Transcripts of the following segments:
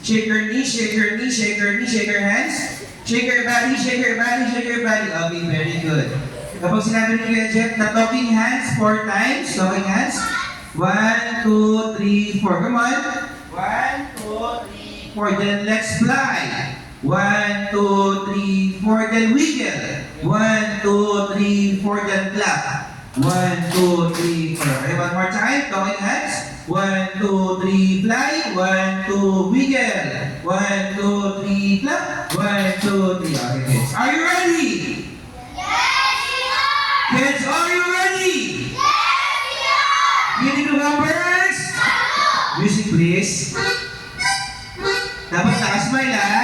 Shake your knees, shake your knees, shake your knees, shake your hands. Shake your body, shake your body, shake your body. Okay, very good. Kapag sinabi ni Kuya Jeff na talking hands 4 times, talking hands. 1, 2, 3, 4. Come on. 1, 2, 3, 4. Then let's fly. 1, 2, 3, 4. Then wiggle. 1, 2, 3, 4. Then clap. 1, 2, 3, 4. Okay, one more time. Talking hands. 1, 2, 3, fly. 1, 2, wiggle. 1, 2, 3, clap. 1, 2, 3. Okay, kids. Are you ready? Kids, are you ready? Giving the numbers? Music please. Dapat nakasmile ha?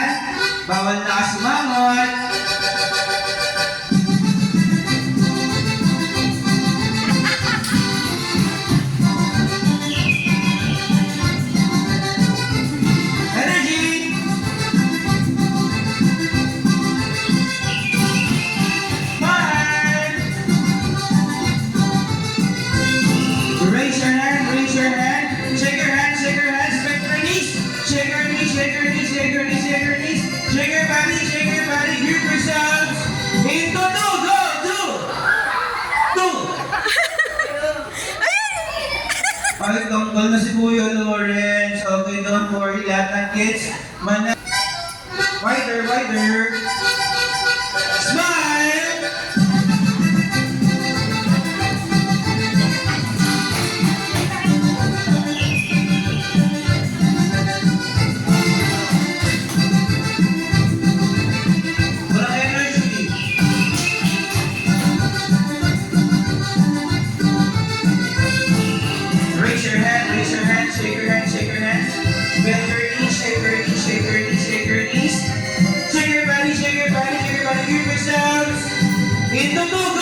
Bawal nakasumangot. Energy! Smile! Raise your hand, raise your hand. Shake your hand, shake your hand. Spread your knees. Shake your knees, shake your knees, shake your knees, shake your knees. Shake your body, shake your body. Grip yourselves. Into 2, go, 2. 2. Okay, tungkol na si Kuya Lawrence. Okay, don't worry. Lahat ng kids, wider, wider. Smile! Walang energy. Raise your hand, shake your hand, shake your hand. Bend your knees, shake your knees, shake your knees, shake your knees. Shake your body, shake your body, shake your body. Give yourselves. Into 2,